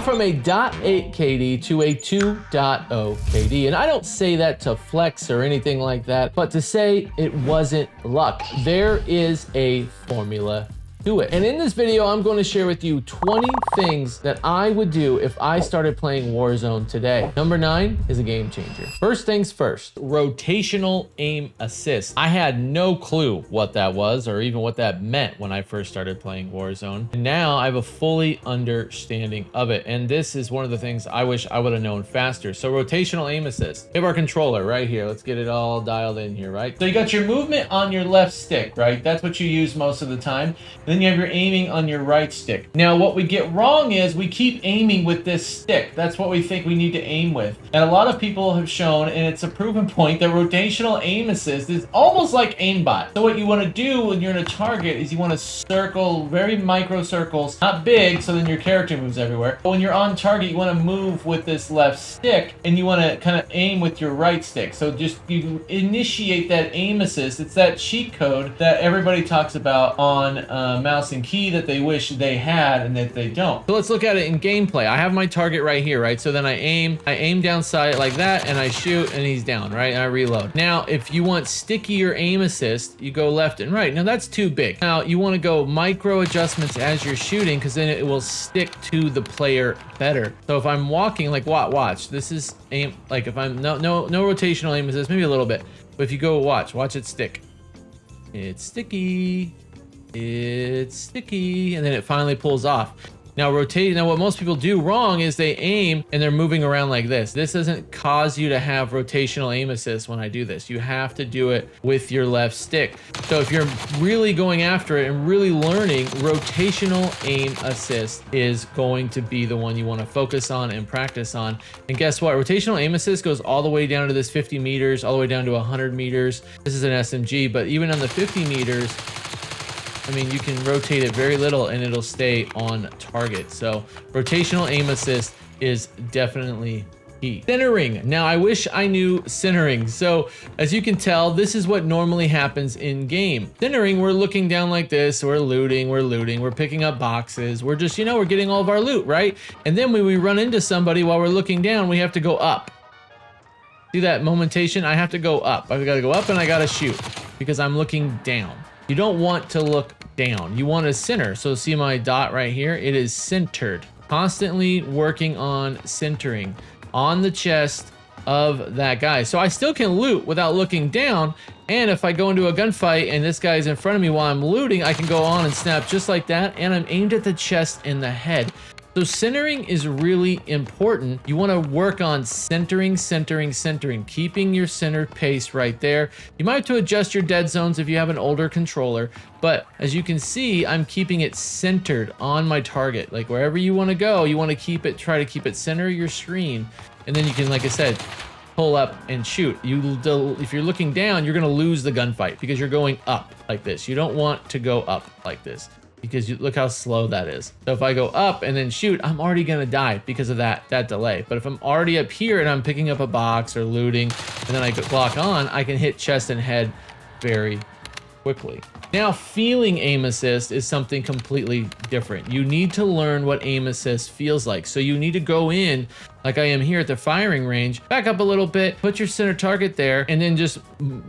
from a .8 KD to a 2.0 KD. And I don't say that to flex or anything like that, but to say it wasn't luck. There is a formula to it. And in this video, I'm going to share with you 20 things that I would do if I started playing Warzone today. Number 9 is a game changer. First things first, rotational aim assist. I had no clue what that was or even what that meant when I first started playing Warzone. And now I have a fully understanding of it. And this is one of the things I wish I would have known faster. So rotational aim assist. We have our controller right here. Let's get it all dialed in here, right? So you got your movement on your left stick, right? That's what you use most of the time. Then you have your aiming on your right stick. Now, what we get wrong is we keep aiming with this stick. That's what we think we need to aim with. And a lot of people have shown, and it's a proven point, that rotational aim assist is almost like aimbot. So what you want to do when you're in a target is you want to circle very micro circles, not big, so then your character moves everywhere. But when you're on target, you want to move with this left stick, and you want to kind of aim with your right stick. So just you initiate that aim assist. It's that cheat code that everybody talks about on mouse and key that they wish they had and that they don't. So let's look at it in gameplay. I have my target right here, right? So then I aim down sight like that, and I shoot, and he's down, right? And I reload. Now, if you want stickier aim assist, you go left and right. Now that's too big. Now you want to go micro adjustments as you're shooting, because then it will stick to the player better. So if I'm walking, like watch, this is aim, like if I'm no rotational aim assist, maybe a little bit, but if you go watch it stick. It's sticky. It's sticky, and then it finally pulls off. Now now what most people do wrong is they aim and they're moving around like this. This doesn't cause you to have rotational aim assist when I do this. You have to do it with your left stick. So if you're really going after it and really learning, rotational aim assist is going to be the one you want to focus on and practice on. And guess what? Rotational aim assist goes all the way down to this 50 meters, all the way down to 100 meters. This is an SMG, but even on the 50 meters, I mean, you can rotate it very little and it'll stay on target. So rotational aim assist is definitely key. Centering. Now, I wish I knew centering. So as you can tell, this is what normally happens in game. Centering, we're looking down like this, we're looting, we're picking up boxes. We're just, we're getting all of our loot, right? And then when we run into somebody while we're looking down, we have to go up. See that momentation? I have to go up. I've got to go up and I got to shoot because I'm looking down. You don't want to look down. You want to center. So see my dot right here? It is centered. Constantly working on centering on the chest of that guy. So I still can loot without looking down. And if I go into a gunfight and this guy's in front of me while I'm looting, I can go on and snap just like that. And I'm aimed at the chest and the head. So centering is really important. You want to work on centering, keeping your center pace right there. You might have to adjust your dead zones if you have an older controller, but as you can see, I'm keeping it centered on my target. Like wherever you want to go, you want to try to keep it center of your screen. And then you can, like I said, pull up and shoot. If you're looking down, you're going to lose the gunfight because you're going up like this. You don't want to go up like this, because look how slow that is. So if I go up and then shoot, I'm already gonna die because of that delay. But if I'm already up here and I'm picking up a box or looting, and then I lock on, I can hit chest and head very quickly. Now, feeling aim assist is something completely different. You need to learn what aim assist feels like. So you need to go in, like I am here at the firing range, back up a little bit, put your center target there, and then just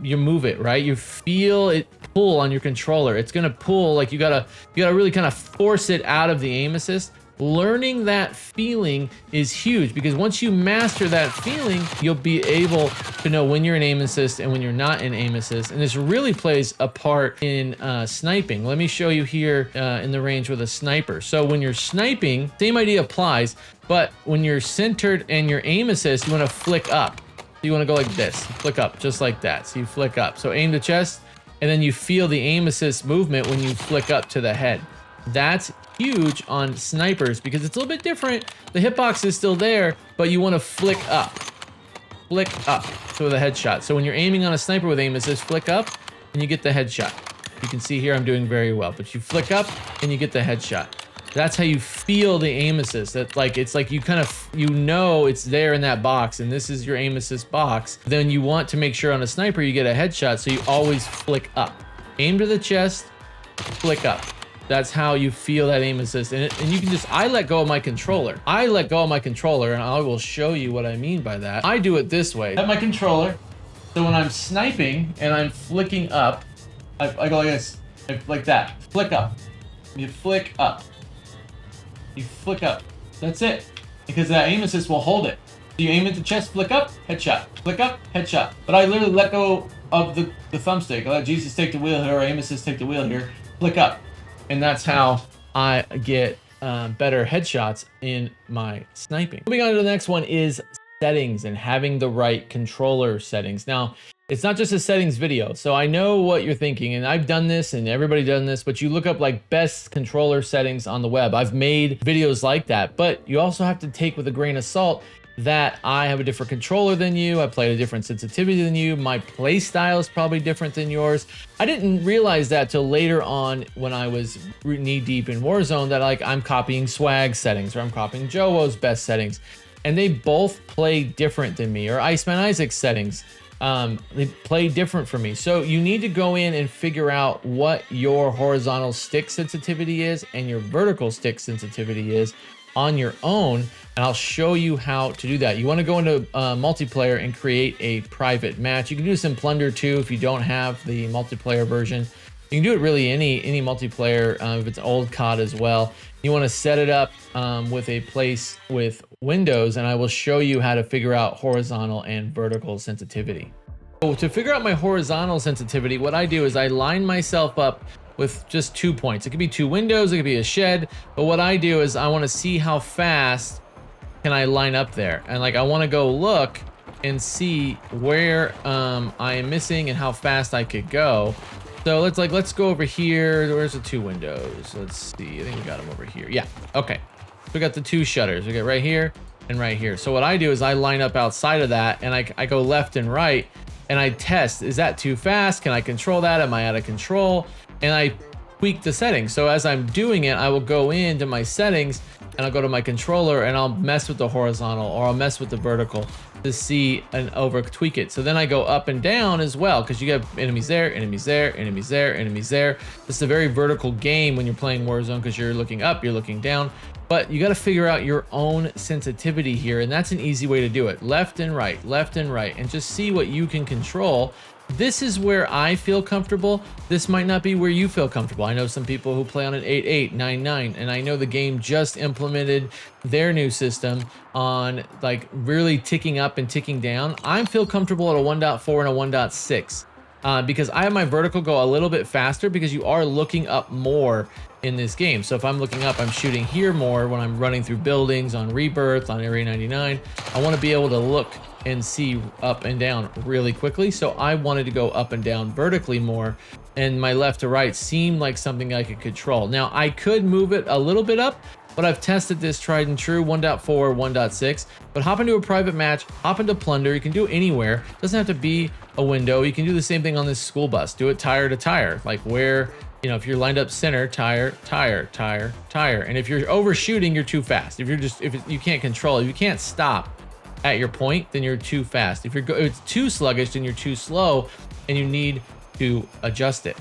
you move it, right? You feel it pull on your controller. It's gonna pull, like you gotta really kind of force it out of the aim assist. Learning that feeling is huge, because once you master that feeling, you'll be able to know when you're in aim assist and when you're not in aim assist. And this really plays a part in sniping. Let me show you here in the range with a sniper. So when you're sniping, same idea applies, but when you're centered and your aim assist, you want to flick up. So you want to go like this, flick up, just like that. So you flick up. So aim to chest, and then you feel the aim assist movement when you flick up to the head. That's huge on snipers because it's a little bit different. The hitbox is still there, but you want to flick up to the headshot. So when you're aiming on a sniper with aim assist, flick up and you get the headshot. You can see here I'm doing very well, but you flick up and you get the headshot. That's how you feel the aim assist. It's like you kind of, it's there in that box, and this is your aim assist box. Then you want to make sure on a sniper you get a headshot, so you always flick up. Aim to the chest, flick up. That's how you feel that aim assist. And you can just, I let go of my controller. I let go of my controller, and I will show you what I mean by that. I do it this way. I have my controller. So when I'm sniping and I'm flicking up, I go like this, like that. Flick up. You flick up. You flick up. That's it. Because that aim assist will hold it. So you aim at the chest, flick up, headshot. Flick up, headshot. But I literally let go of the thumbstick. I let Jesus take the wheel here, or aim assist take the wheel here. Flick up. And that's how I get better headshots in my sniping. Moving on to the next one is settings and having the right controller settings. Now, it's not just a settings video, so I know what you're thinking, and I've done this and everybody done this, but you look up like best controller settings on the web. I've made videos like that, but you also have to take with a grain of salt that I have a different controller than you, I play a different sensitivity than you, my play style is probably different than yours. I didn't realize that till later on when I was knee deep in Warzone, that like I'm copying Swag settings or I'm copying Jowo's best settings, and they both play different than me, or Iceman Isaac's settings. They play different for me. So you need to go in and figure out what your horizontal stick sensitivity is and your vertical stick sensitivity is on your own, and I'll show you how to do that. You want to go into multiplayer and create a private match. You can do this in Plunder too if you don't have the multiplayer version. You can do it really any multiplayer if it's old COD as well. You want to set it up with a place with windows, and I will show you how to figure out horizontal and vertical sensitivity. So to figure out my horizontal sensitivity, what I do is I line myself up with just 2 points. It could be 2 windows, it could be a shed, but what I do is I want to see how fast can I line up there, and like I want to go look and see where I am missing and how fast I could go. So let's go over here. Where's the 2 windows? Let's see. I think we got them over here. Yeah. Okay. We got the 2 shutters. We got right here and right here. So what I do is I line up outside of that, and I go left and right, and I test. Is that too fast? Can I control that? Am I out of control? And I tweak the settings. So as I'm doing it, I will go into my settings and I'll go to my controller and I'll mess with the horizontal or I'll mess with the vertical to see and over tweak it. So then I go up and down as well, because you have enemies there, enemies there, enemies there, enemies there. This is a very vertical game when you're playing Warzone, because you're looking up, you're looking down, but you got to figure out your own sensitivity here. And that's an easy way to do it. Left and right, and just see what you can control. This is where I feel comfortable. This might not be where you feel comfortable. I know some people who play on an 8.8, 9.9, and I know the game just implemented their new system on like really ticking up and ticking down. I feel comfortable at a 1.4 and a 1.6 because I have my vertical go a little bit faster, because you are looking up more in this game. So if I'm looking up, I'm shooting here more when I'm running through buildings on Rebirth, on Area 99. I want to be able to look and see up and down really quickly. So I wanted to go up and down vertically more, and my left to right seemed like something I could control. Now I could move it a little bit up, but I've tested this tried and true 1.4, 1.6, but hop into a private match, hop into Plunder. You can do it anywhere. It doesn't have to be a window. You can do the same thing on this school bus. Do it tire to tire, like where, you know, if you're lined up center, tire, tire, tire, tire. And if you're overshooting, you're too fast. If you can't control it, if you can't stop at your point, then you're too fast. If it's too sluggish, then you're too slow, and you need to adjust it.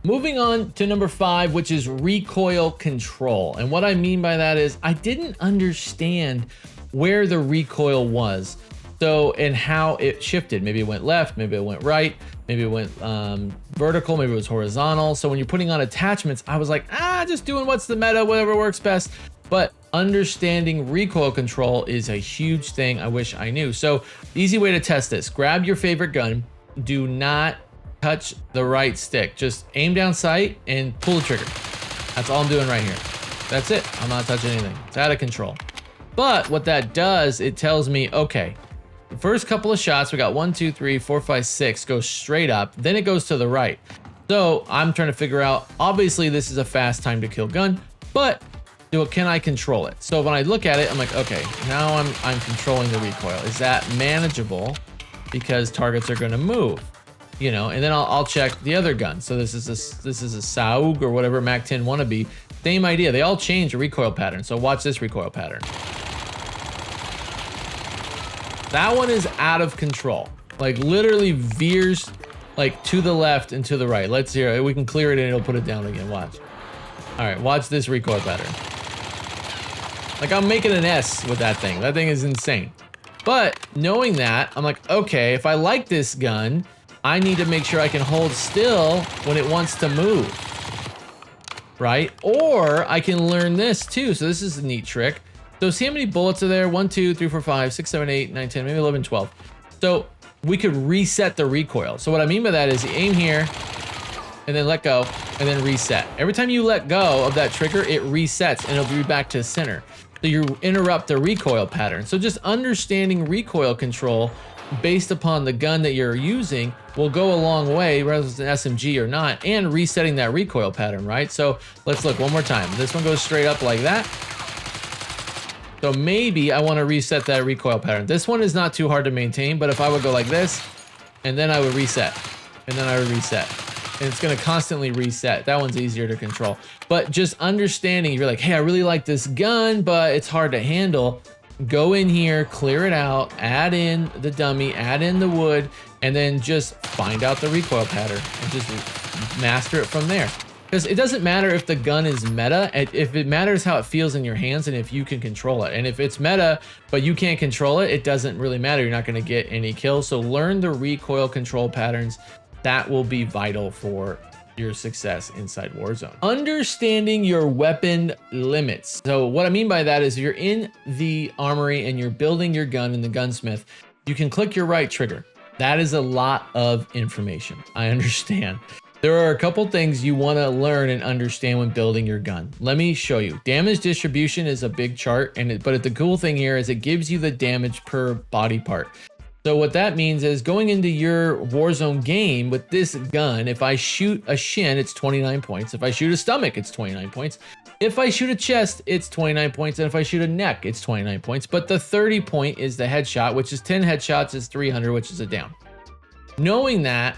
Moving on to number 5, which is recoil control. And what I mean by that is I didn't understand where the recoil was. So, and how it shifted. Maybe it went left, maybe it went right, maybe it went vertical, maybe it was horizontal. So when you're putting on attachments, I was like, just doing what's the meta, whatever works best. But understanding recoil control is a huge thing I wish I knew. So easy way to test this: grab your favorite gun, do not touch the right stick, just aim down sight and pull the trigger. That's all I'm doing right here. That's it. I'm not touching anything. It's out of control. But what that does, it tells me, okay, the first couple of shots, we got 1, 2, 3, 4, 5, 6, goes straight up, then it goes to the right. So I'm trying to figure out, obviously this is a fast time to kill gun, but can I control it? So when I look at it, I'm like, okay, now I'm controlling the recoil. Is that manageable? Because targets are gonna move, you know, and then I'll check the other gun. So this is a Saug or whatever MAC-10 wannabe. Same idea, they all change the recoil pattern. So watch this recoil pattern. That one is out of control. Like literally veers like to the left and to the right. Let's hear it. We can clear it and it'll put it down again. Watch. All right, watch this recoil pattern. Like I'm making an S with that thing. That thing is insane. But knowing that, I'm like, okay, if I like this gun, I need to make sure I can hold still when it wants to move, right? Or I can learn this too. So this is a neat trick. So see how many bullets are there? 1, 2, 3, 4, 5, 6, 7, 8, 9, 10, maybe 11, 12. So we could reset the recoil. So what I mean by that is you aim here and then let go and then reset. Every time you let go of that trigger, it resets and it'll be back to center. So you interrupt the recoil pattern. So just understanding recoil control based upon the gun that you're using will go a long way, whether it's an SMG or not, and resetting that recoil pattern, right? So let's look one more time. This one goes straight up like that. So maybe I want to reset that recoil pattern. This one is not too hard to maintain, but if I would go like this, and then I would reset, and then I would reset. And it's gonna constantly reset. That one's easier to control. But just understanding, you're like, hey, I really like this gun, but it's hard to handle. Go in here, clear it out, add in the dummy, add in the wood, and then just find out the recoil pattern and just master it from there. Because it doesn't matter if the gun is meta, if it matters how it feels in your hands and if you can control it. And if it's meta, but you can't control it, it doesn't really matter. You're not gonna get any kills. So learn the recoil control patterns. That will be vital for your success inside Warzone. Understanding your weapon limits. So what I mean by that is if you're in the armory and you're building your gun in the gunsmith, you can click your right trigger. That is a lot of information. I understand. There are a couple things you want to learn and understand when building your gun. Let me show you. Damage distribution is a big chart, but the cool thing here is it gives you the damage per body part. So what that means is going into your Warzone game with this gun, if I shoot a shin, it's 29 points. If I shoot a stomach, it's 29 points. If I shoot a chest, it's 29 points. And if I shoot a neck, it's 29 points. But the 30 point is the headshot, which is 10 headshots is 300, which is a down. Knowing that,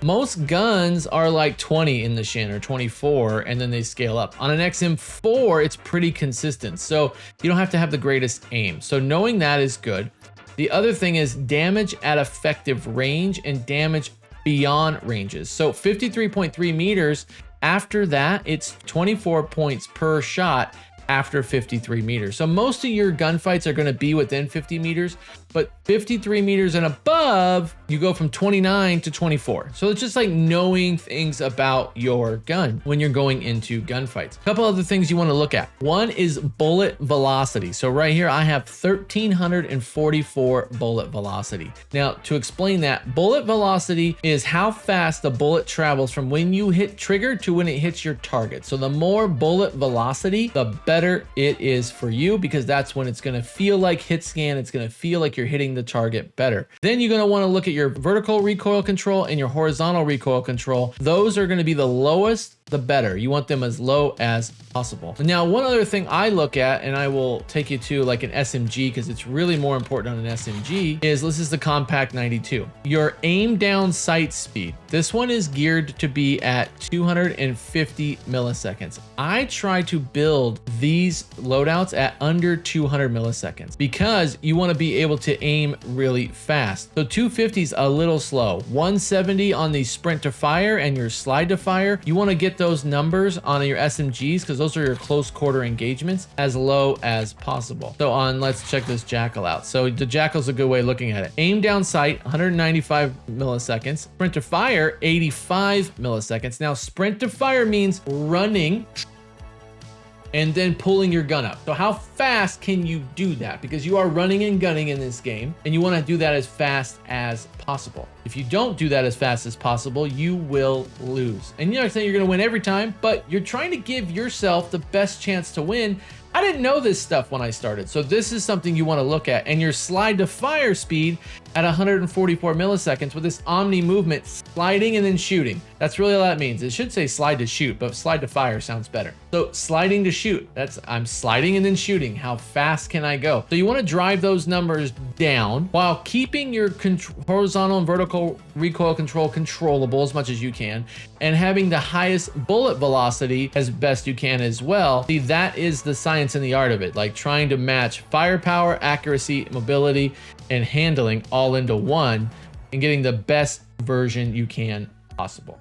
most guns are like 20 in the shin or 24, and then they scale up. On an XM4, it's pretty consistent. So you don't have to have the greatest aim. So knowing that is good. The other thing is damage at effective range and damage beyond ranges. So 53.3 meters, after that, it's 24 points per shot after 53 meters. So most of your gunfights are gonna be within 50 meters, but 53 meters and above, you go from 29 to 24. So it's just like knowing things about your gun when you're going into gunfights. A couple other things you wanna look at. One is bullet velocity. So right here, I have 1,344 bullet velocity. Now, to explain that, bullet velocity is how fast the bullet travels from when you hit trigger to when it hits your target. So the more bullet velocity, the better it is for you, because that's when it's gonna feel like hit scan, it's gonna feel like you're hitting the target better. Then you're going to want to look at your vertical recoil control and your horizontal recoil control. Those are going to be the lowest, the better. You want them as low as possible. Now, one other thing I look at, and I will take you to like an SMG because it's really more important on an SMG, is this is the Compact 92. Your aim down sight speed. This one is geared to be at 250 milliseconds. I try to build these loadouts at under 200 milliseconds because you want to be able to aim really fast. So 250 is a little slow. 170 on the sprint to fire and your slide to fire. You want to get those numbers on your SMGs because those are your close quarter engagements as low as possible. So let's check this Jackal out. So the Jackal's a good way of looking at it. Aim down sight, 195 milliseconds. Sprint to fire, 85 milliseconds. Now sprint to fire means running and then pulling your gun up. So how fast can you do that? Because you are running and gunning in this game and you want to do that as fast as possible. If you don't do that as fast as possible, you will lose. And you're not saying you're going to win every time, but you're trying to give yourself the best chance to win. I didn't know this stuff when I started. So this is something you want to look at. And your slide to fire speed at 144 milliseconds with this omni movement, sliding and then shooting. That's really all that means. It should say slide to shoot, but slide to fire sounds better. So sliding to shoot, I'm sliding and then shooting. How fast can I go? So you want to drive those numbers down while keeping your horizontal and vertical recoil control controllable as much as you can, and having the highest bullet velocity as best you can as well. See, that is the science and the art of it, like trying to match firepower, accuracy, mobility, and handling all into one and getting the best version you can possible.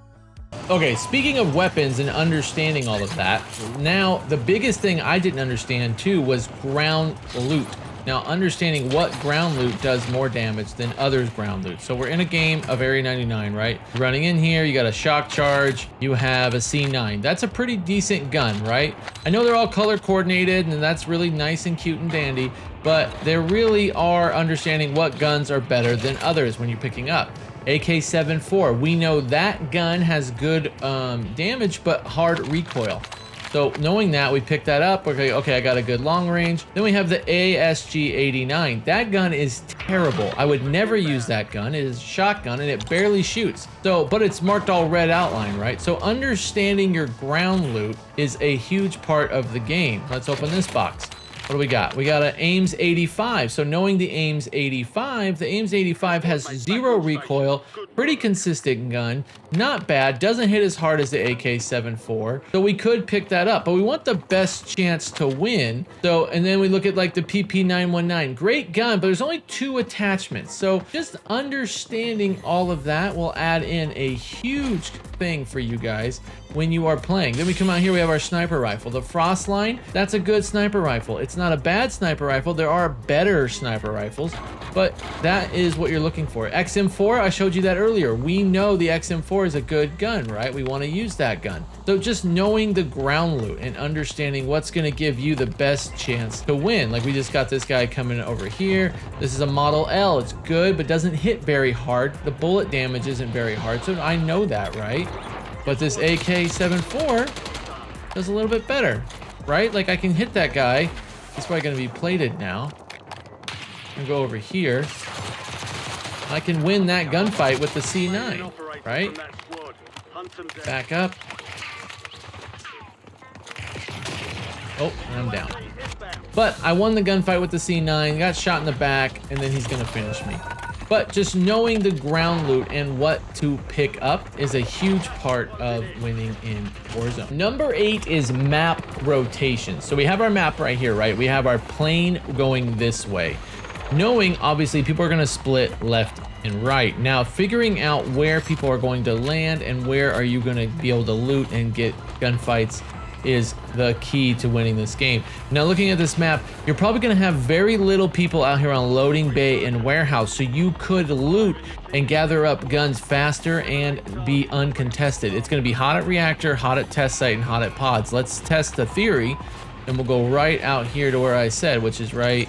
Okay, speaking of weapons and understanding all of that, now the biggest thing I didn't understand too was ground loot. Now, understanding what ground loot does more damage than others' ground loot. So we're in a game of Area 99, right? You're running in here, you got a shock charge, you have a C9. That's a pretty decent gun, right? I know they're all color coordinated and that's really nice and cute and dandy, but there really are understanding what guns are better than others when you're picking up. AK-74, we know that gun has good damage, but hard recoil. So knowing that, we pick that up. Okay, I got a good long range. Then we have the ASG-89. That gun is terrible. I would never use that gun. It is a shotgun and it barely shoots. So, but it's marked all red outline, right? So understanding your ground loot is a huge part of the game. Let's open this box. What do we got? We got an Ames 85. So knowing the Ames 85, the Ames 85 has 0 recoil, pretty consistent gun, not bad, doesn't hit as hard as the AK-74. So we could pick that up, but we want the best chance to win. So, and then we look at like the PP919, great gun, but there's only 2 attachments. So just understanding all of that will add in a huge thing for you guys when you are playing. Then we come out here, we have our sniper rifle. The Frostline, that's a good sniper rifle. It's not a bad sniper rifle. There are better sniper rifles, but that is what you're looking for. XM4, I showed you that earlier. We know the XM4 is a good gun, right? We want to use that gun. So just knowing the ground loot and understanding what's going to give you the best chance to win. Like we just got this guy coming over here. This is a Model L. It's good, but doesn't hit very hard. The bullet damage isn't very hard, so I know that, right? But this AK-74 does a little bit better, right? Like I can hit that guy. He's probably going to be plated now. I'm going to go over here. I can win that gunfight with the C9, right? Back up. Oh, and I'm down. But I won the gunfight with the C9, got shot in the back, and then he's going to finish me. But just knowing the ground loot and what to pick up is a huge part of winning in Warzone. Number 8 is map rotation. So we have our map right here, right? We have our plane going this way. Knowing, obviously, people are going to split left and right. Now, figuring out where people are going to land and where are you going to be able to loot and get gunfights is the key to winning this game. Now looking at this map, you're probably going to have very little people out here on loading bay and warehouse, so you could loot and gather up guns faster and be uncontested. It's going to be hot at reactor, hot at test site, and hot at pods. Let's test the theory, and we'll go right out here to where I said, which is right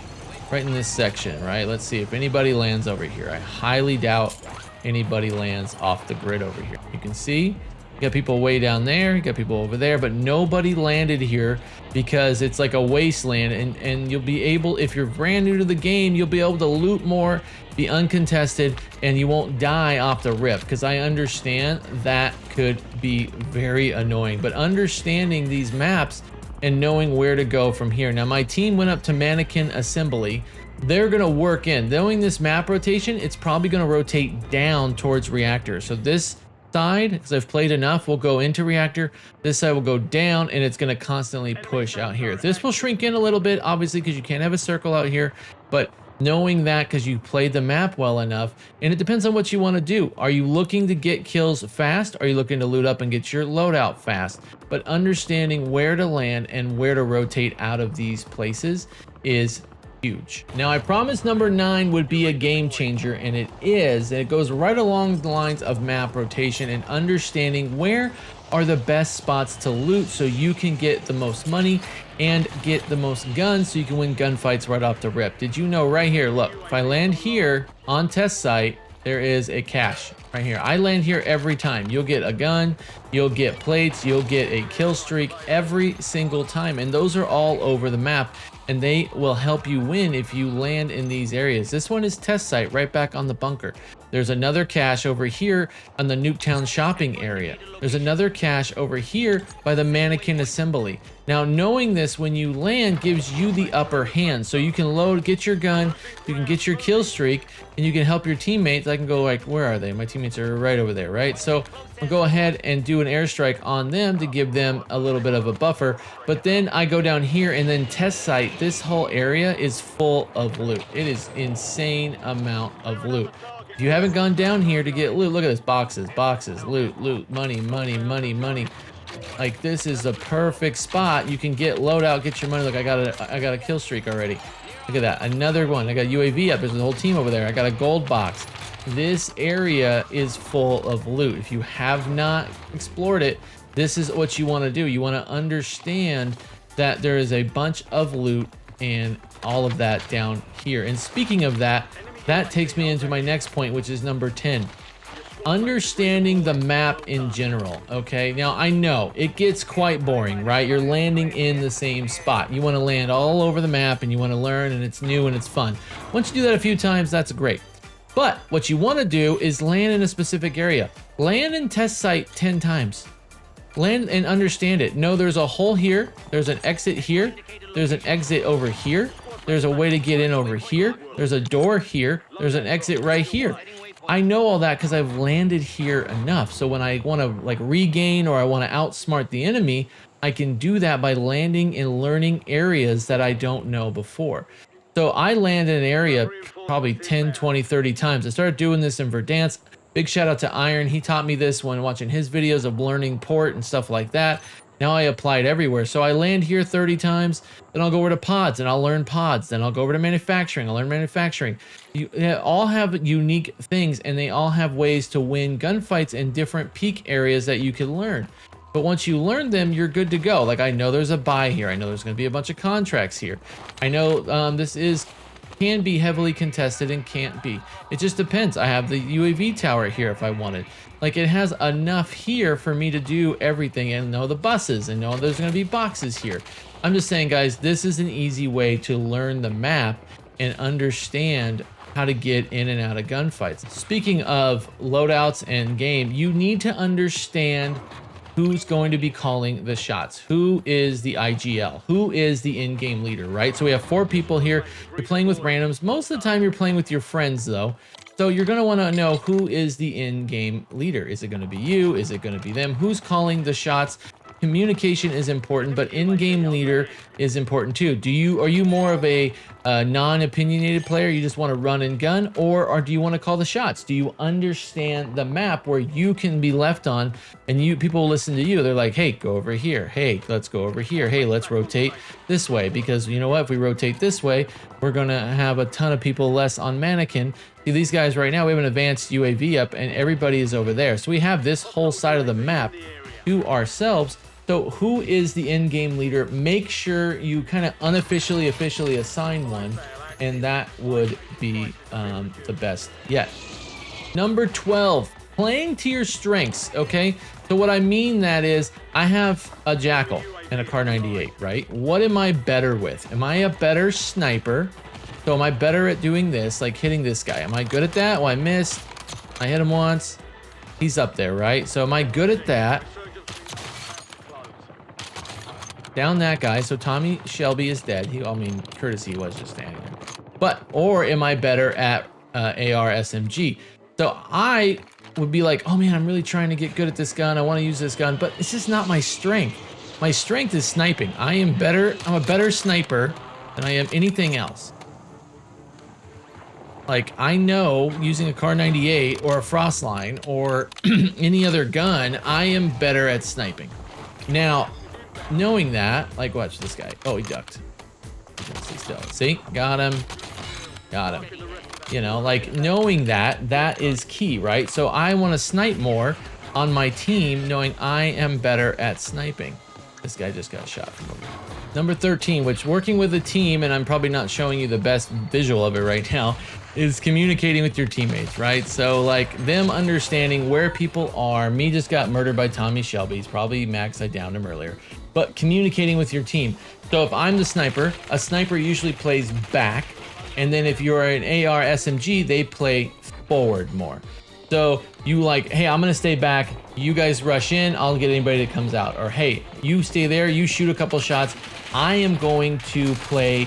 in this section, right? Let's see if anybody lands over here. I highly doubt anybody lands off the grid over here. You can see you got people way down there, you got people over there, but nobody landed here because it's like a wasteland, and you'll be able, if you're brand new to the game, you'll be able to loot more, be uncontested, and you won't die off the rip, because I understand that could be very annoying. But understanding these maps and knowing where to go from here. Now my team went up to mannequin assembly. They're gonna work in. Knowing this map rotation, it's probably gonna rotate down towards reactor. So this side, because I've played enough, will go into reactor. This side will go down, and it's going to constantly push out here. This will shrink in a little bit, obviously, because you can't have a circle out here, but knowing that because you played the map well enough, and it depends on what you want to do. Are you looking to get kills fast? Are you looking to loot up and get your loadout fast? But understanding where to land and where to rotate out of these places is huge. Now I promised number 9 would be a game changer, and it is, and it goes right along the lines of map rotation and understanding where are the best spots to loot so you can get the most money and get the most guns so you can win gunfights right off the rip. Did you know right here, look, if I land here on test site, there is a cache right here. I land here every time. You'll get a gun, you'll get plates, you'll get a kill streak every single time, and those are all over the map, and they will help you win if you land in these areas. This one is test site right back on the bunker. There's another cache over here on the Nuketown shopping area. There's another cache over here by the mannequin assembly. Now knowing this when you land gives you the upper hand, so you can load, get your gun, you can get your kill streak, and you can help your teammates. I can go like, where are they? My teammates are right over there, right? So I'll go ahead and do an airstrike on them to give them a little bit of a buffer, but then I go down here and then test site. This whole area is full of loot. It is insane amount of loot. If you haven't gone down here to get loot, look at this, boxes, boxes, loot, loot, money, money, money, money. Like, this is a perfect spot. You can get loadout, get your money. Look, I got a kill streak already. Look at that, another one. I got UAV up, there's a whole team over there. I got a gold box. This area is full of loot. If you have not explored it, this is what you want to do. You want to understand that there is a bunch of loot and all of that down here. And speaking of that, that takes me into my next point, which is number 10. Understanding the map in general, okay? Now, I know it gets quite boring, right? You're landing in the same spot. You want to land all over the map and you want to learn, and it's new and it's fun. Once you do that a few times, that's great. But what you want to do is land in a specific area. Land in test site 10 times. Land and understand it. No, there's a hole here. There's an exit here. There's an exit over here. There's a way to get in over here. There's a door here. There's an exit right here. I know all that because I've landed here enough. So when I want to like regain or I want to outsmart the enemy, I can do that by landing and learning areas that I don't know before. So I land in an area probably 10, 20, 30 times. I started doing this in Verdansk. Big shout out to Iron. He taught me this when watching his videos of learning port and stuff like that. Now I apply it everywhere. So I land here 30 times, then I'll go over to pods and I'll learn pods. Then I'll go over to manufacturing, I'll learn manufacturing. They all have unique things and they all have ways to win gunfights in different peak areas that you can learn. But once you learn them, you're good to go. Like, I know there's a buy here. I know there's gonna be a bunch of contracts here. I know this can be heavily contested and can't be. It just depends. I have the UAV tower here if I wanted. Like, it has enough here for me to do everything and know the buses and know there's gonna be boxes here. I'm just saying, guys, this is an easy way to learn the map and understand how to get in and out of gunfights. Speaking of loadouts and game, you need to understand who's going to be calling the shots. Who is the IGL? Who is the in-game leader, right? So we have 4 people here. You're playing with randoms. Most of the time you're playing with your friends though. So you're gonna wanna know who is the in-game leader. Is it gonna be you? Is it gonna be them? Who's calling the shots? Communication is important, but in-game leader is important too. Are you more of a non-opinionated player? You just want to run and gun, or do you want to call the shots? Do you understand the map where you can be left on and people listen to you? They're like, hey, go over here. Hey, let's go over here. Hey, let's rotate this way, because you know what? If we rotate this way, we're gonna have a ton of people less on mannequin. See, these guys right now, we have an advanced UAV up and everybody is over there. So we have this whole side of the map to ourselves. So who is the in-game leader? Make sure you kind of unofficially, officially assign one, and that would be the best yet. Number 12, playing to your strengths, okay? So what I mean that is, I have a Jackal and a Kar 98, right? What am I better with? Am I a better sniper? So am I better at doing this, like hitting this guy? Am I good at that? Well, I missed. I hit him once. He's up there, right? So am I good at that? Down that guy. So Tommy Shelby is dead. Courtesy was just standing there. Or am I better at AR SMG? So I would be like, oh man, I'm really trying to get good at this gun. I want to use this gun, but it's just not my strength. My strength is sniping. I'm a better sniper than I am anything else. Like, I know using a Kar 98 or a Frostline or any other gun, I am better at sniping. Now, knowing that, like, watch this guy. Oh, he ducked. See, got him. You know, like, knowing that is key, right? So I want to snipe more on my team, knowing I am better at sniping. This guy just got shot from over here. Number 13, which working with a team, and I'm probably not showing you the best visual of it right now, is communicating with your teammates, right? So like them understanding where people are. Me just got murdered by Tommy Shelby. He's probably Max, I downed him earlier. But communicating with your team. So if I'm the sniper, a sniper usually plays back. And then if you're an AR SMG, they play forward more. So you like, hey, I'm gonna stay back. You guys rush in, I'll get anybody that comes out. Or hey, you stay there, you shoot a couple shots. I am going to play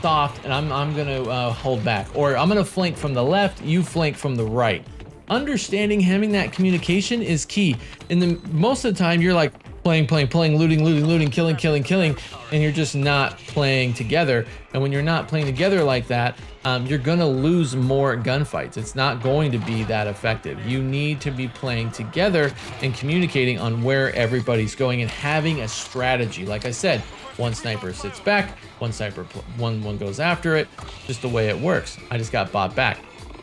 soft and I'm gonna hold back. Or I'm gonna flank from the left, you flank from the right. Understanding having that communication is key. And then most of the time you're like, playing, looting, killing, and you're just not playing together. And when you're not playing together like that, you're gonna lose more gunfights. It's not going to be that effective. You need to be playing together and communicating on where everybody's going and having a strategy. Like I said, one sniper sits back, one goes after it, just the way it works. I just got bought back.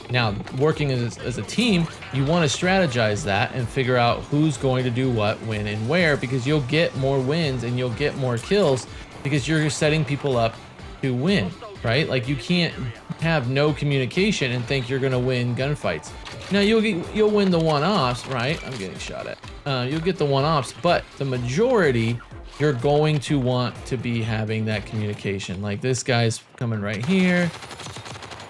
Now, working as a team, you want to strategize that and figure out who's going to do what, when, and where, because you'll get more wins and you'll get more kills because you're setting people up to win, right? Like, you can't have no communication and think you're going to win gunfights. Now, you'll win the one-offs, right? I'm getting shot at. You'll get the one-offs, but the majority, you're going to want to be having that communication. Like, this guy's coming right here.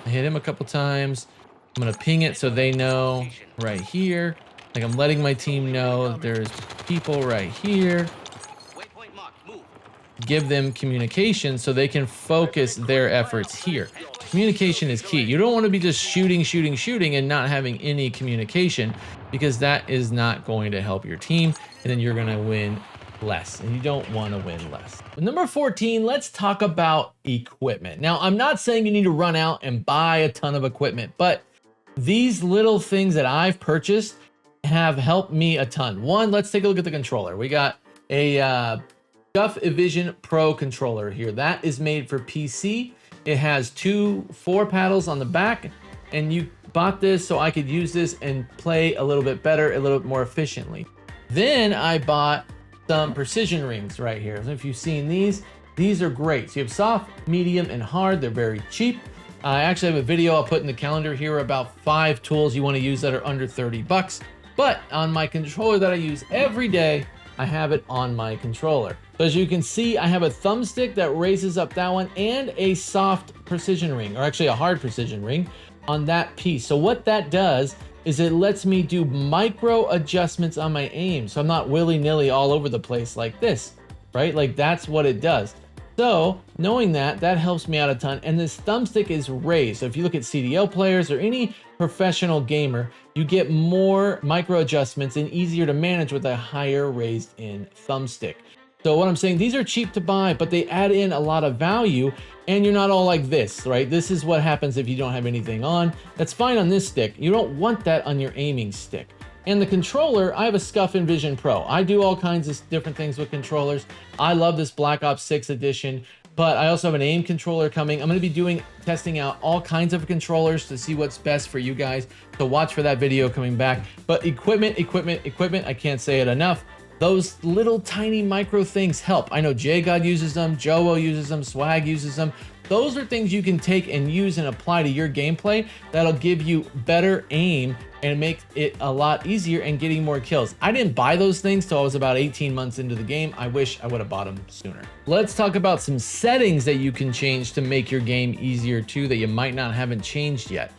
I hit him a couple times. I'm gonna ping it so they know right here. Like, I'm letting my team know there's people right here. Give them communication so they can focus their efforts here. Communication is key. You don't want to be just shooting and not having any communication, because that is not going to help your team, and then you're gonna win less, and you don't want to win less. Number 14, let's talk about equipment. Now, I'm not saying you need to run out and buy a ton of equipment, but these little things that I've purchased have helped me a ton. One, let's take a look at the controller. We got a Scuff Vision Pro controller here. That is made for PC. It has 4 paddles on the back, and you bought this so I could use this and play a little bit better, a little bit more efficiently. Then I bought some precision rings right here. So if you've seen these are great. So you have soft, medium, and hard. They're very cheap. I actually have a video I'll put in the calendar here about 5 tools you want to use that are under 30 bucks. But on my controller that I use every day, I have it on my controller. So as you can see, I have a thumbstick that raises up that one and a soft precision ring, or actually a hard precision ring on that piece. So what that does is it lets me do micro adjustments on my aim. So I'm not willy-nilly all over the place like this, right? Like, that's what it does. So knowing that helps me out a ton. And this thumbstick is raised. So if you look at CDL players or any professional gamer, you get more micro adjustments and easier to manage with a higher raised in thumbstick. So what I'm saying, these are cheap to buy, but they add in a lot of value, and you're not all like this, right? This is what happens if you don't have anything on. That's fine on this stick. You don't want that on your aiming stick. And the controller, I have a Scuff Vision Pro. I do all kinds of different things with controllers. I love this Black Ops 6 edition, but I also have an aim controller coming. I'm gonna be testing out all kinds of controllers to see what's best for you guys. So watch for that video coming back. But equipment, I can't say it enough. Those little tiny micro things help. I know JGod uses them, Joe uses them, Swag uses them. Those are things you can take and use and apply to your gameplay that'll give you better aim and make it a lot easier and getting more kills. I didn't buy those things till I was about 18 months into the game. I wish I would have bought them sooner. Let's talk about some settings that you can change to make your game easier too, that you might not haven't changed yet.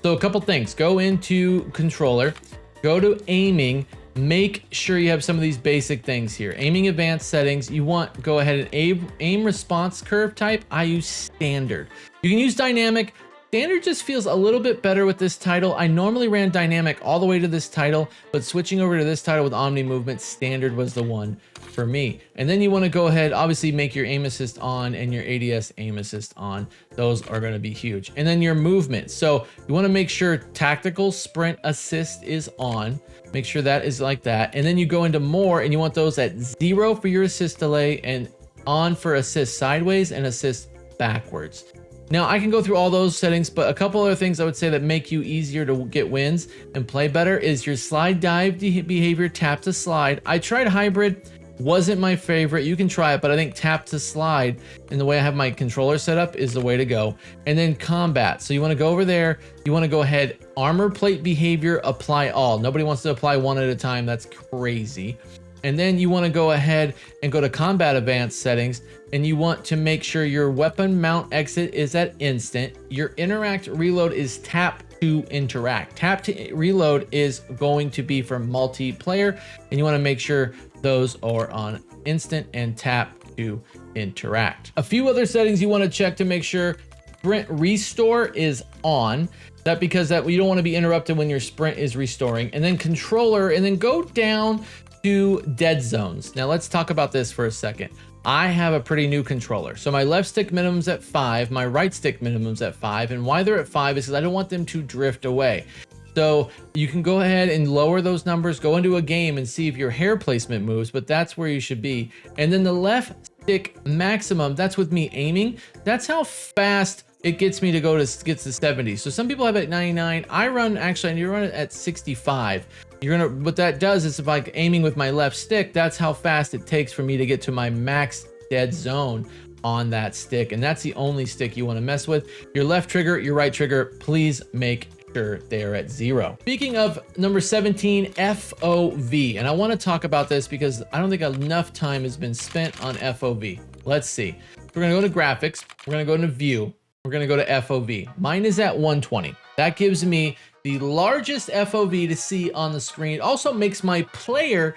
So a couple things. Go into controller, go to aiming, make sure you have some of these basic things here. Aiming advanced settings, you want go ahead and aim response curve type. I use standard. You can use dynamic. Standard just feels a little bit better with this title. I normally ran dynamic all the way to this title, but switching over to this title with Omni movement, standard was the one for me. And then you want to go ahead, obviously make your aim assist on and your ADS aim assist on. Those are going to be huge. And then your movement. So you want to make sure tactical sprint assist is on. Make sure that is like that. And then you go into more and you want those at 0 for your assist delay and on for assist sideways and assist backwards. Now I can go through all those settings, but a couple other things I would say that make you easier to get wins and play better is your slide dive behavior, tap to slide. I tried hybrid, wasn't my favorite. You can try it, but I think tap to slide and the way I have my controller set up is the way to go. And then combat. So you want to go over there. You want to go ahead, armor plate behavior, apply all. Nobody wants to apply one at a time. That's crazy. And then you want to go ahead and go to combat advanced settings, and you want to make sure your weapon mount exit is at instant. Your interact reload is tap to interact. Tap to reload is going to be for multiplayer, and you want to make sure those are on instant and tap to interact. A few other settings you want to check to make sure sprint restore is on. That because you don't want to be interrupted when your sprint is restoring. And then controller, and then go down 2 dead zones. Now let's talk about this for a second. I have a pretty new controller. So my left stick minimum's at 5, my right stick minimum's at 5, and why they're at 5 is because I don't want them to drift away. So you can go ahead and lower those numbers, go into a game and see if your hair placement moves, but that's where you should be. And then the left stick maximum, that's with me aiming. That's how fast it gets me to gets to 70. So some people have it at 99. I run, actually, you run it at 65. What that does is if I'm aiming with my left stick, that's how fast it takes for me to get to my max dead zone on that stick. And that's the only stick you want to mess with. Your left trigger, your right trigger, please make sure they're at 0. Speaking of number 17, FOV. And I want to talk about this because I don't think enough time has been spent on FOV. Let's see. We're going to go to graphics. We're going to go into view. We're going to go to FOV. Mine is at 120. That gives me the largest FOV to see on the screen. It also makes my player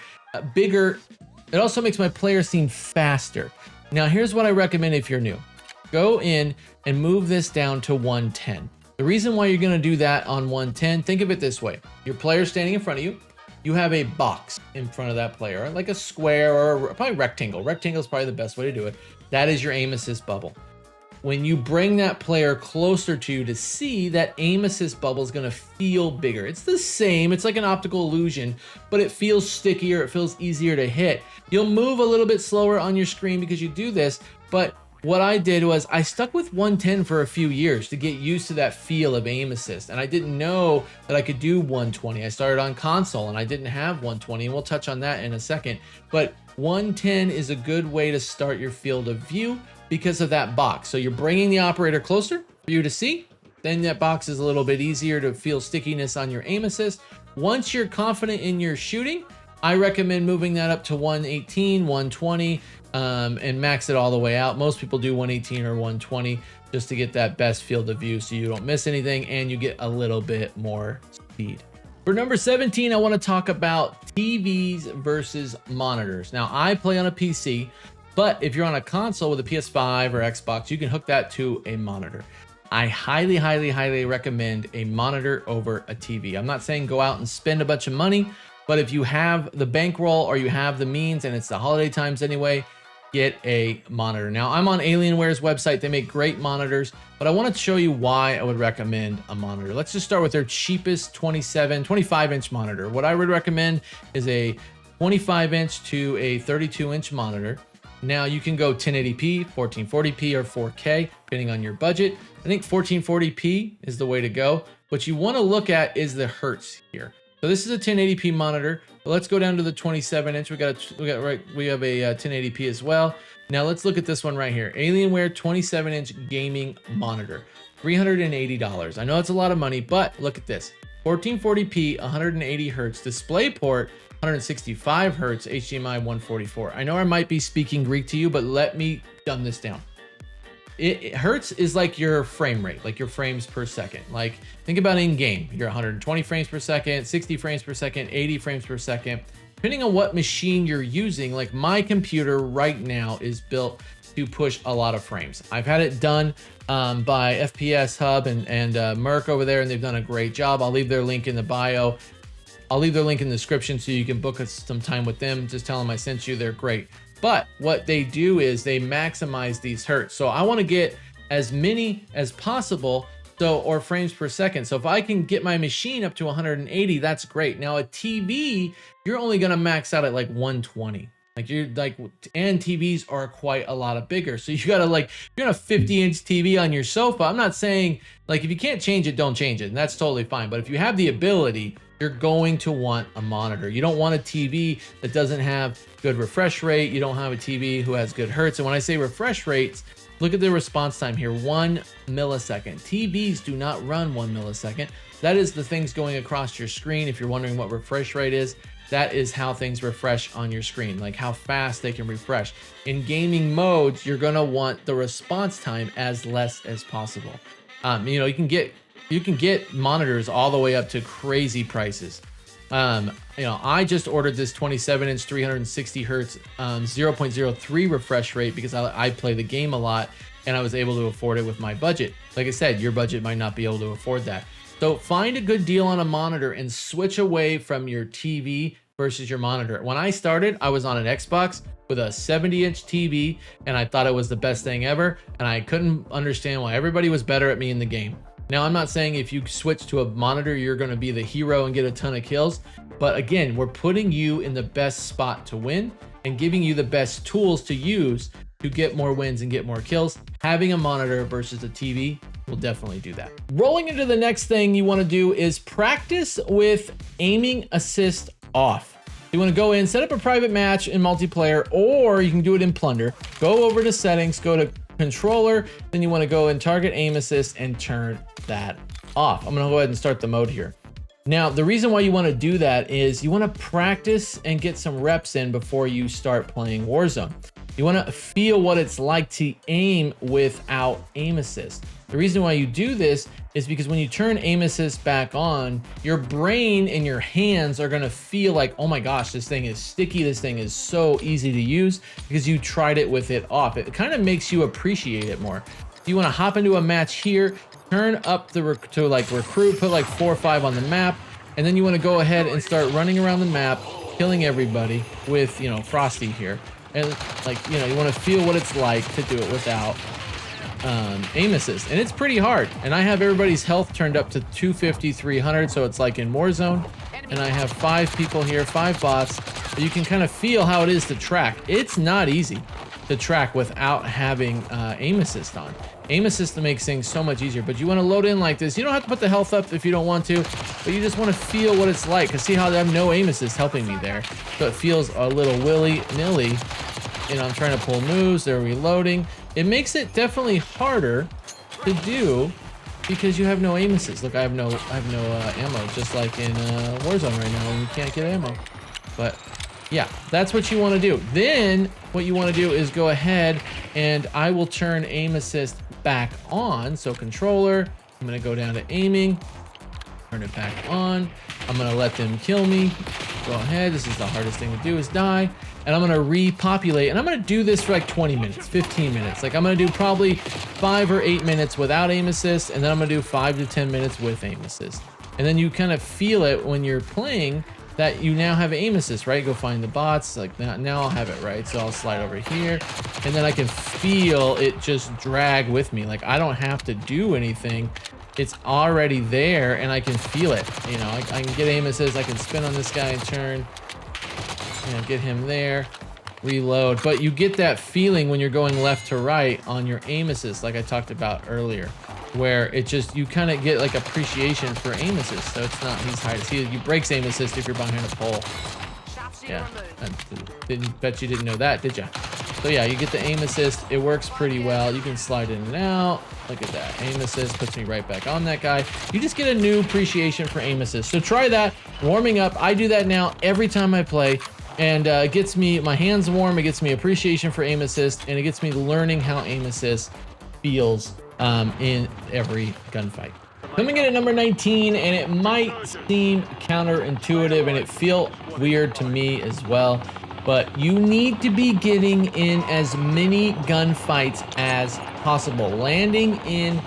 bigger. It also makes my player seem faster. Now, here's what I recommend if you're new. Go in and move this down to 110. The reason why you're going to do that on 110, think of it this way. Your player's standing in front of you. You have a box in front of that player, like a square or probably rectangle. Rectangle is probably the best way to do it. That is your aim assist bubble. When you bring that player closer to you to see, that aim assist bubble is going to feel bigger. It's the same. It's like an optical illusion, but it feels stickier. It feels easier to hit. You'll move a little bit slower on your screen because you do this, but what I did was I stuck with 110 for a few years to get used to that feel of aim assist. And I didn't know that I could do 120. I started on console and I didn't have 120, and we'll touch on that in a second. But 110 is a good way to start your field of view because of that box. So you're bringing the operator closer for you to see. Then that box is a little bit easier to feel stickiness on your aim assist. Once you're confident in your shooting, I recommend moving that up to 118, 120, and max it all the way out. Most people do 118 or 120 just to get that best field of view so you don't miss anything and you get a little bit more speed. For number 17, I want to talk about TVs versus monitors. Now, I play on a PC, but if you're on a console with a PS5 or Xbox, you can hook that to a monitor. I highly, highly, highly recommend a monitor over a TV. I'm not saying go out and spend a bunch of money, but if you have the bankroll or you have the means, and it's the holiday times anyway, get a monitor. Now, I'm on Alienware's website. They make great monitors, but I want to show you why I would recommend a monitor. Let's just start with their cheapest 25-inch monitor. What I would recommend is a 25-inch to a 32-inch monitor. Now you can go 1080p, 1440p, or 4K, depending on your budget. I think 1440p is the way to go. What you want to look at is the hertz here. So this is a 1080p monitor. But let's go down to the 27-inch. We have a 1080p as well. Now let's look at this one right here. Alienware 27-inch gaming monitor, $380. I know it's a lot of money, but look at this. 1440p, 180 hertz, DisplayPort, 165 hertz, HDMI 144. I know I might be speaking Greek to you, but let me dumb this down. Hertz is like your frame rate, like your frames per second. Like think about in game, you're 120 frames per second, 60 frames per second, 80 frames per second. Depending on what machine you're using, like my computer right now is built to push a lot of frames. I've had it done by FPS Hub and Merck over there, and they've done a great job. I'll leave their link in the bio. I'll leave their link in the description so you can book us some time with them. Just tell them I sent you. They're great. But what they do is they maximize these hertz. So I want to get as many as possible, or frames per second. So if I can get my machine up to 180, that's great. Now a TV, you're only going to max out at like 120. And TVs are quite a lot bigger. So you gotta you're on a 50-inch TV on your sofa. I'm not saying if you can't change it, don't change it. And that's totally fine. But if you have the ability, you're going to want a monitor. You don't want a TV that doesn't have good refresh rate. You don't have a TV who has good hertz. And when I say refresh rates, look at the response time here, 1 millisecond. TVs do not run 1 millisecond. That is the things going across your screen. If you're wondering what refresh rate is, that is how things refresh on your screen, like how fast they can refresh. In gaming modes, you're gonna want the response time as less as possible. You can get monitors all the way up to crazy prices. I just ordered this 27-inch 360 hertz 0.03 refresh rate because I play the game a lot and I was able to afford it with my budget. Like I said, your budget might not be able to afford that. So find a good deal on a monitor and switch away from your TV versus your monitor. When I started, I was on an Xbox with a 70-inch TV, and I thought it was the best thing ever, and I couldn't understand why everybody was better at me in the game. Now, I'm not saying if you switch to a monitor, you're going to be the hero and get a ton of kills, but again, we're putting you in the best spot to win and giving you the best tools to use to get more wins and get more kills. Having a monitor versus a TV will definitely do that. Rolling into the next thing you want to do is practice with aiming assist off. You want to go in, set up a private match in multiplayer, or you can do it in Plunder. Go over to settings, go to controller, then you want to go and target aim assist and turn that off. I'm going to go ahead and start the mode here. Now, the reason why you want to do that is you want to practice and get some reps in before you start playing Warzone. You want to feel what it's like to aim without aim assist. The reason why you do this is because when you turn aim assist back on, your brain and your hands are going to feel like, oh my gosh, this thing is sticky. This thing is so easy to use because you tried it with it off. It kind of makes you appreciate it more. You want to hop into a match here, turn up the recruit, put like 4 or 5 on the map, and then you want to go ahead and start running around the map, killing everybody with, you know, Frosty here. And like, you know, you want to feel what it's like to do it without aim assist, and it's pretty hard. And I have everybody's health turned up to 250, 300, so it's like in Warzone. And I have 5 people here, 5 bots. But you can kind of feel how it is to track. It's not easy to track without having aim assist on. Aim assist makes things so much easier, but you want to load in like this. You don't have to put the health up if you don't want to, but you just want to feel what it's like. Because see how I have no aim assist helping me there, so it feels a little willy-nilly. You know, I'm trying to pull moves, they're reloading. It makes it definitely harder to do because you have no aim assist. Look, I have no ammo, just like in Warzone right now when you can't get ammo. But yeah, that's what you want to do. Then what you want to do is go ahead and I will turn aim assist back on. So controller, I'm going to go down to aiming, turn it back on. I'm going to let them kill me. Go ahead. This is the hardest thing to do, is die. And I'm going to repopulate, and I'm going to do this for like 20 minutes, 15 minutes. Like I'm going to do probably 5 or 8 minutes without aim assist, and then I'm going to do 5 to 10 minutes with aim assist. And then you kind of feel it when you're playing that you now have aim assist, right? Go find the bots. Like now I'll have it, right? So I'll slide over here, and then I can feel it just drag with me. Like I don't have to do anything. It's already there, and I can feel it. You know, I can get aim assist. I can spin on this guy and turn. You know, get him there, reload. But you get that feeling when you're going left to right on your aim assist, like I talked about earlier, where it just, you kind of get like appreciation for aim assist. So it's not, he's hiding. See, you breaks aim assist if you're behind a pole. Yeah, bet you didn't know that, did you? So yeah, you get the aim assist. It works pretty well. You can slide in and out. Look at that. Aim assist puts me right back on that guy. You just get a new appreciation for aim assist. So try that, warming up. I do that now every time I play. And it gets me my hands warm, it gets me appreciation for aim assist, and it gets me learning how aim assist feels in every gunfight. Coming in at number 19, and it might seem counterintuitive and it feel weird to me as well, but you need to be getting in as many gunfights as possible. Landing in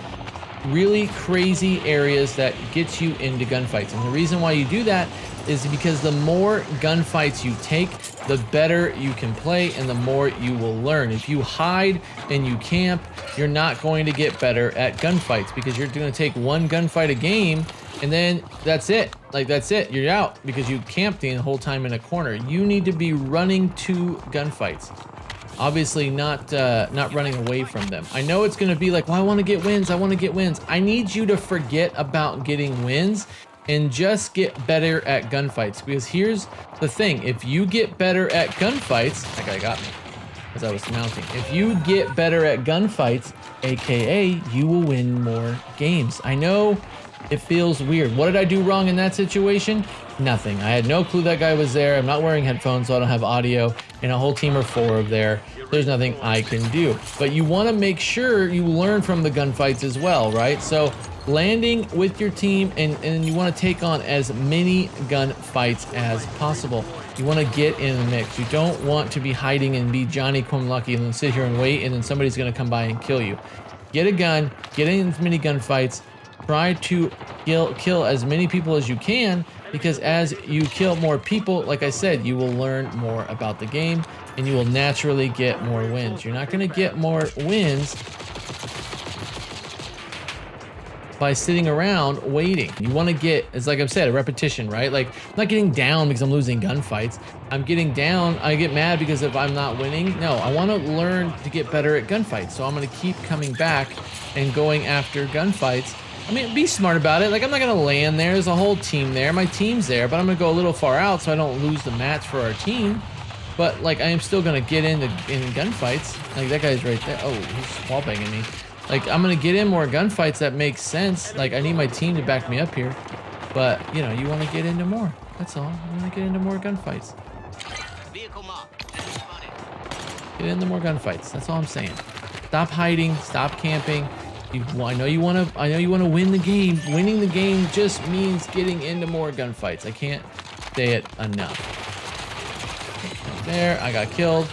really crazy areas that gets you into gunfights. And the reason why you do that is because the more gunfights you take, the better you can play and the more you will learn. If you hide and you camp, you're not going to get better at gunfights because you're going to take one gunfight a game and then that's it. Like that's it. You're out because you camped the whole time in a corner. You need to be running to gunfights. Obviously not running away from them. I know it's going to be like, well, I want to get wins. I want to get wins. I need you to forget about getting wins and just get better at gunfights. Because here's the thing. If you get better at gunfights, that guy got me as I was mounting. If you get better at gunfights, AKA you will win more games. I know it feels weird. What did I do wrong in that situation? Nothing. I had no clue that guy was there. I'm not wearing headphones, so I don't have audio, and a whole team of 4 there. There's nothing I can do. But you want to make sure you learn from the gunfights as well, right? So landing with your team, and you want to take on as many gunfights as possible. You want to get in the mix. You don't want to be hiding and be Johnny Come Lucky and then sit here and wait, and then somebody's going to come by and kill you. Get a gun, get in as many gunfights, try to kill as many people as you can, because as you kill more people, like I said, you will learn more about the game and you will naturally get more wins. You're not going to get more wins by sitting around waiting. You want to get, it's like I've said, a repetition, right? Like, I'm not getting down because I'm losing gunfights. I'm getting down, I get mad because if I'm not winning. No, I want to learn to get better at gunfights. So I'm going to keep coming back and going after gunfights. I mean, be smart about it. Like, I'm not going to land there. There's a whole team there. My team's there, but I'm going to go a little far out so I don't lose the match for our team. But, like, I am still going to get in gunfights. Like, that guy's right there. Oh, he's wall banging me. Like, I'm going to get in more gunfights that make sense. Like, I need my team to back me up here. But, you know, you want to get into more. That's all. You want to get into more gunfights. Get into more gunfights. That's all I'm saying. Stop hiding. Stop camping. I know you want to win the game. Winning the game just means getting into more gunfights. I can't say it enough. There, I got killed.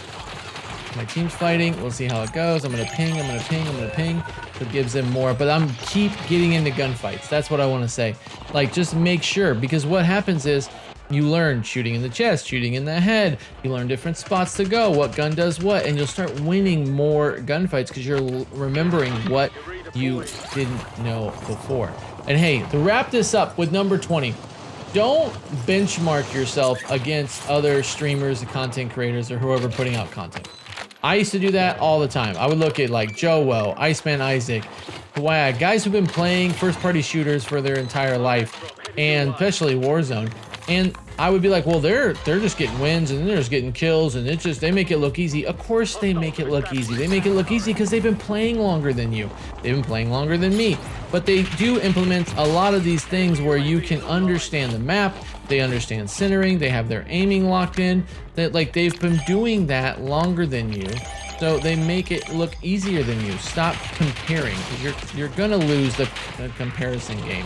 My team's fighting. We'll see how it goes. I'm gonna ping. So it gives them more. But I'm keep getting into gunfights. That's what I want to say. Like, just make sure, because what happens is you learn shooting in the chest, shooting in the head. You learn different spots to go, what gun does what, and you'll start winning more gunfights because you're remembering what you didn't know before. And hey, to wrap this up with number 20, don't benchmark yourself against other streamers, content creators, or whoever putting out content. I used to do that all the time. I would look at like Joe, Iceman Isaac, Swag, guys who've been playing first-party shooters for their entire life, and especially Warzone. And I would be like, well, they're just getting wins and they're just getting kills, and it's just, they make it look easy. Of course they make it look easy. They make it look easy because they've been playing longer than you. They've been playing longer than me. But they do implement a lot of these things where you can understand the map. They understand centering. They have their aiming locked in. That, like, they've been doing that longer than you. So they make it look easier than you. Stop comparing, because you're gonna lose the comparison game.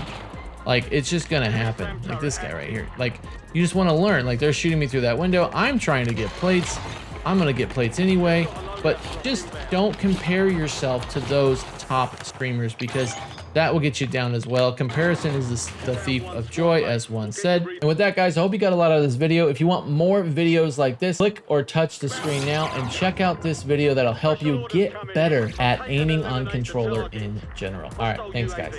Like, it's just gonna happen. Like this guy right here. Like, you just want to learn. Like, they're shooting me through that window. I'm trying to get plates. I'm gonna get plates anyway. But just don't compare yourself to those top streamers, because that will get you down as well. Comparison is the thief of joy, as one said. And with that, guys, I hope you got a lot out of this video. If you want more videos like this, click or touch the screen now and check out this video that'll help you get better at aiming on controller in general. All right, thanks, guys.